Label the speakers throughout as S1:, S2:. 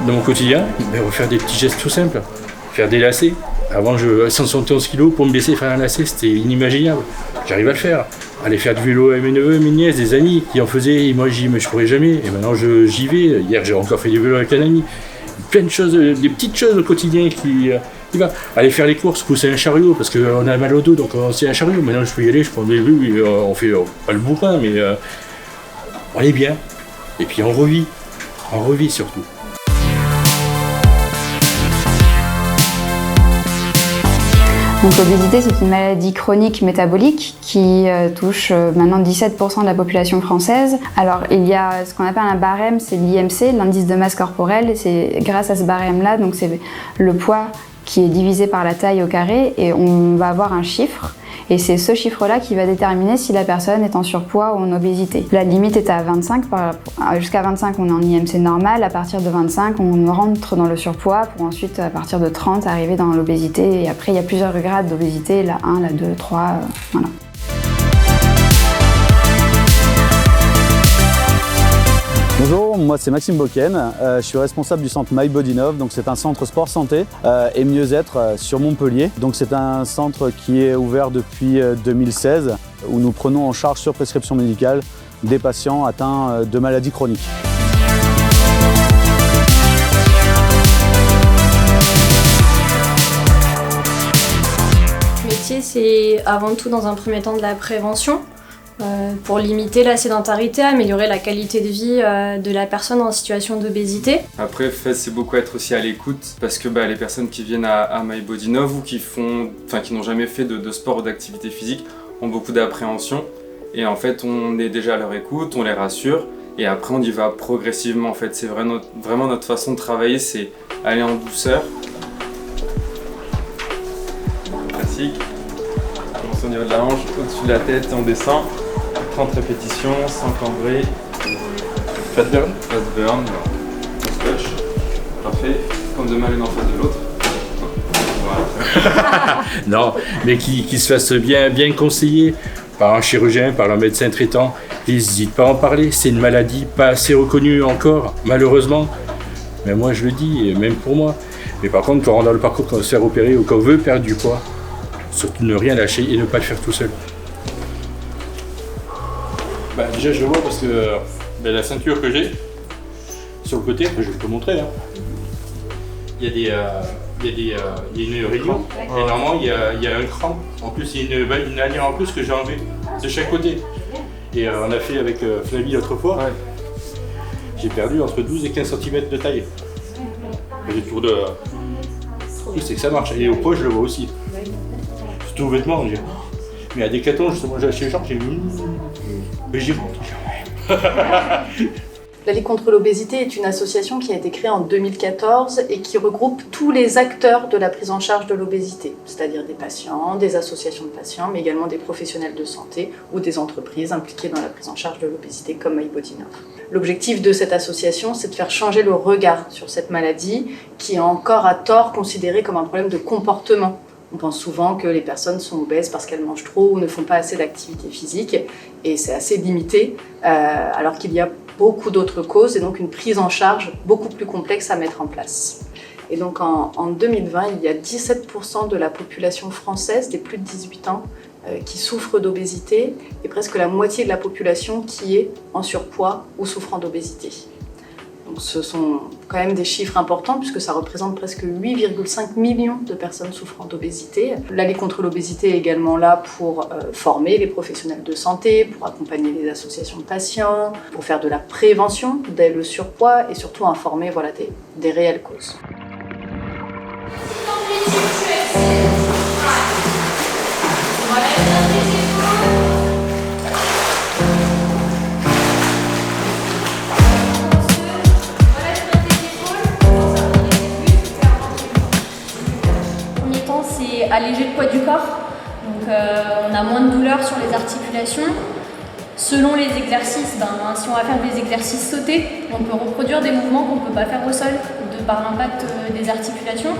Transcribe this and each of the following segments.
S1: dans mon quotidien, ben, on va faire des petits gestes tout simples. Faire des lacets. Avant, 171 kg, pour me baisser et faire un lacet, c'était inimaginable. J'arrive à le faire. Aller faire du vélo avec mes neveux, mes nièces, des amis qui en faisaient, et moi je dis mais je pourrais jamais. Et maintenant j'y vais. Hier j'ai encore fait du vélo avec un ami. Plein de choses, des petites choses au quotidien qui va. Aller faire les courses, pousser un chariot, parce qu'on a mal au dos, donc c'est un chariot. Maintenant je peux y aller, je prends des vues, on fait pas le bourrin, mais on est bien. Et puis on revit surtout.
S2: Donc l'obésité, c'est une maladie chronique métabolique qui touche maintenant 17% de la population française. Alors il y a ce qu'on appelle un barème, c'est l'IMC, l'indice de masse corporelle, et c'est grâce à ce barème-là, donc c'est le poids qui est divisé par la taille au carré, et on va avoir un chiffre. Et c'est ce chiffre-là qui va déterminer si la personne est en surpoids ou en obésité. La limite est à 25, jusqu'à 25 on est en IMC normal, à partir de 25 on rentre dans le surpoids pour ensuite à partir de 30 arriver dans l'obésité. Et après il y a plusieurs grades d'obésité, la 1, la 2, 3, voilà.
S3: Bonjour, moi c'est Maxime Boken, je suis responsable du centre MyBodyNov, donc c'est un centre sport santé et mieux-être sur Montpellier. Donc c'est un centre qui est ouvert depuis 2016 où nous prenons en charge sur prescription médicale des patients atteints de maladies chroniques.
S4: Le métier, c'est avant tout dans un premier temps de la prévention. Pour limiter la sédentarité, améliorer la qualité de vie de la personne en situation d'obésité.
S5: Après, c'est beaucoup être aussi à l'écoute parce que les personnes qui viennent à MyBodyNov ou qui n'ont jamais fait de sport ou d'activité physique ont beaucoup d'appréhension. Et en fait, on est déjà à leur écoute, on les rassure et après on y va progressivement. En fait, c'est vraiment notre façon de travailler, c'est aller en douceur. Classique. On commence au niveau de la hanche, au-dessus de la tête, on descend. 30 répétitions, sans cambrer.
S1: Fat burn.
S5: Fat burn, on se touche. Parfait. Comme de mal l'une en face de l'autre.
S1: Voilà. Non, mais qui se fasse bien conseiller par un chirurgien, par un médecin traitant. N'hésite pas à en parler. C'est une maladie pas assez reconnue encore, malheureusement. Mais moi je le dis, même pour moi. Mais par contre, quand on est dans le parcours, quand on se fait opérer ou quand on veut perdre du poids, surtout ne rien lâcher et ne pas le faire tout seul. Déjà je le vois parce que la ceinture que j'ai sur le côté, je vais te montrer. Hein. Il y a une réunion et normalement il y a un cran. En plus il y a une lanière en plus que j'ai enlevée de chaque côté. Et on a fait avec Flavie l'autre fois. Ouais. J'ai perdu entre 12 et 15 cm de taille. Le tour de. C'est que ça marche. Et au poids je le vois aussi. Surtout aux vêtements, on dit. Mais à Decathlon, justement, j'ai acheté le genre, j'ai mis. Mais j'ai
S6: La Ligue contre l'obésité est une association qui a été créée en 2014 et qui regroupe tous les acteurs de la prise en charge de l'obésité, c'est-à-dire des patients, des associations de patients, mais également des professionnels de santé ou des entreprises impliquées dans la prise en charge de l'obésité comme MyBodyNov. L'objectif de cette association, c'est de faire changer le regard sur cette maladie qui est encore à tort considérée comme un problème de comportement. On pense souvent que les personnes sont obèses parce qu'elles mangent trop ou ne font pas assez d'activité physique et c'est assez limité alors qu'il y a beaucoup d'autres causes et donc une prise en charge beaucoup plus complexe à mettre en place. Et donc en 2020, il y a 17% de la population française des plus de 18 ans qui souffrent d'obésité et presque la moitié de la population qui est en surpoids ou souffrant d'obésité. Donc ce sont quand même des chiffres importants puisque ça représente presque 8,5 millions de personnes souffrant d'obésité. La Ligue contre l'obésité est également là pour former les professionnels de santé, pour accompagner les associations de patients, pour faire de la prévention dès le surpoids et surtout informer des réelles causes.
S4: Alléger le poids du corps, donc on a moins de douleur sur les articulations. Selon les exercices, si on va faire des exercices sautés, on peut reproduire des mouvements qu'on ne peut pas faire au sol de par l'impact des articulations.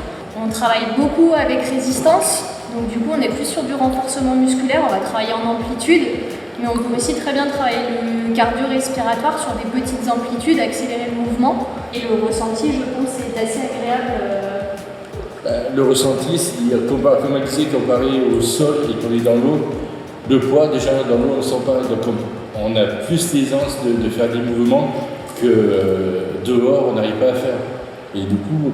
S4: On travaille beaucoup avec résistance, donc du coup on est plus sur du renforcement musculaire, on va travailler en amplitude Mais on peut aussi très bien travailler le cardio-respiratoire sur des petites amplitudes, accélérer le mouvement. Et le ressenti, je pense, est assez agréable.
S7: Le ressenti, c'est comme elle disait, comparé au sol et qu'on est dans l'eau, le poids, déjà dans l'eau, on ne sent pas. Donc on a plus l'aisance de faire des mouvements que dehors, on n'arrive pas à faire. Et du coup,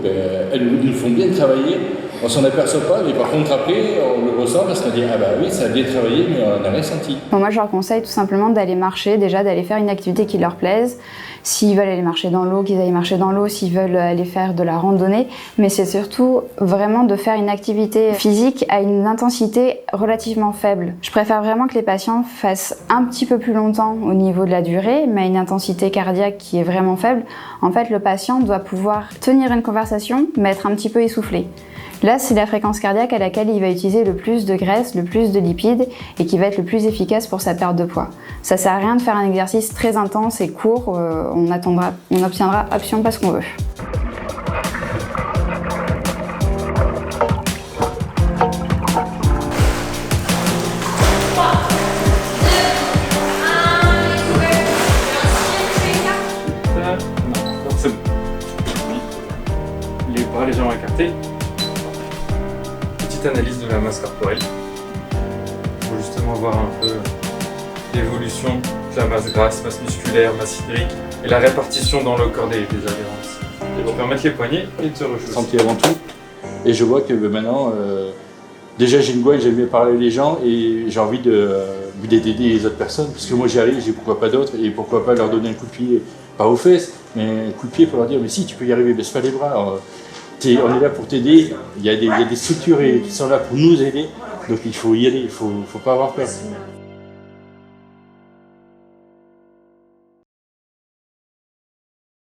S7: elles nous font bien travailler. On s'en aperçoit pas, mais par contre après, on le ressent parce qu'on dit ah bah oui, ça a bien travaillé, mais on n'a rien senti.
S2: Bon, moi, je leur conseille tout simplement d'aller marcher, déjà d'aller faire une activité qui leur plaise. S'ils veulent aller marcher dans l'eau, qu'ils aillent marcher dans l'eau. S'ils veulent aller faire de la randonnée. Mais c'est surtout vraiment de faire une activité physique à une intensité relativement faible. Je préfère vraiment que les patients fassent un petit peu plus longtemps au niveau de la durée, mais à une intensité cardiaque qui est vraiment faible. En fait, le patient doit pouvoir tenir une conversation, mais être un petit peu essoufflé. Là, c'est la fréquence cardiaque à laquelle il va utiliser le plus de graisse, le plus de lipides et qui va être le plus efficace pour sa perte de poids. Ça sert à rien de faire un exercice très intense et court, on n'obtiendra absolument pas ce qu'on veut.
S5: C'est bon. Les bras légèrement écartés. Analyse de la masse corporelle pour justement voir un peu l'évolution de la masse grasse, masse musculaire, masse hydrique et la répartition dans le corps des adhérences. Et donc remettre les poignets et de se rechausser.
S7: Santé avant tout. Et je vois que maintenant, déjà j'ai une gouaille, j'aime bien parler les gens et j'ai envie d'aider les autres personnes parce que moi j'y arrive, j'ai pourquoi pas d'autres et pourquoi pas leur donner un coup de pied, pas aux fesses, mais un coup de pied pour leur dire mais si tu peux y arriver, baisse pas les bras. Alors, on est là pour t'aider, il y a des structures qui sont là pour nous aider, donc il faut y aller, il ne faut pas avoir peur.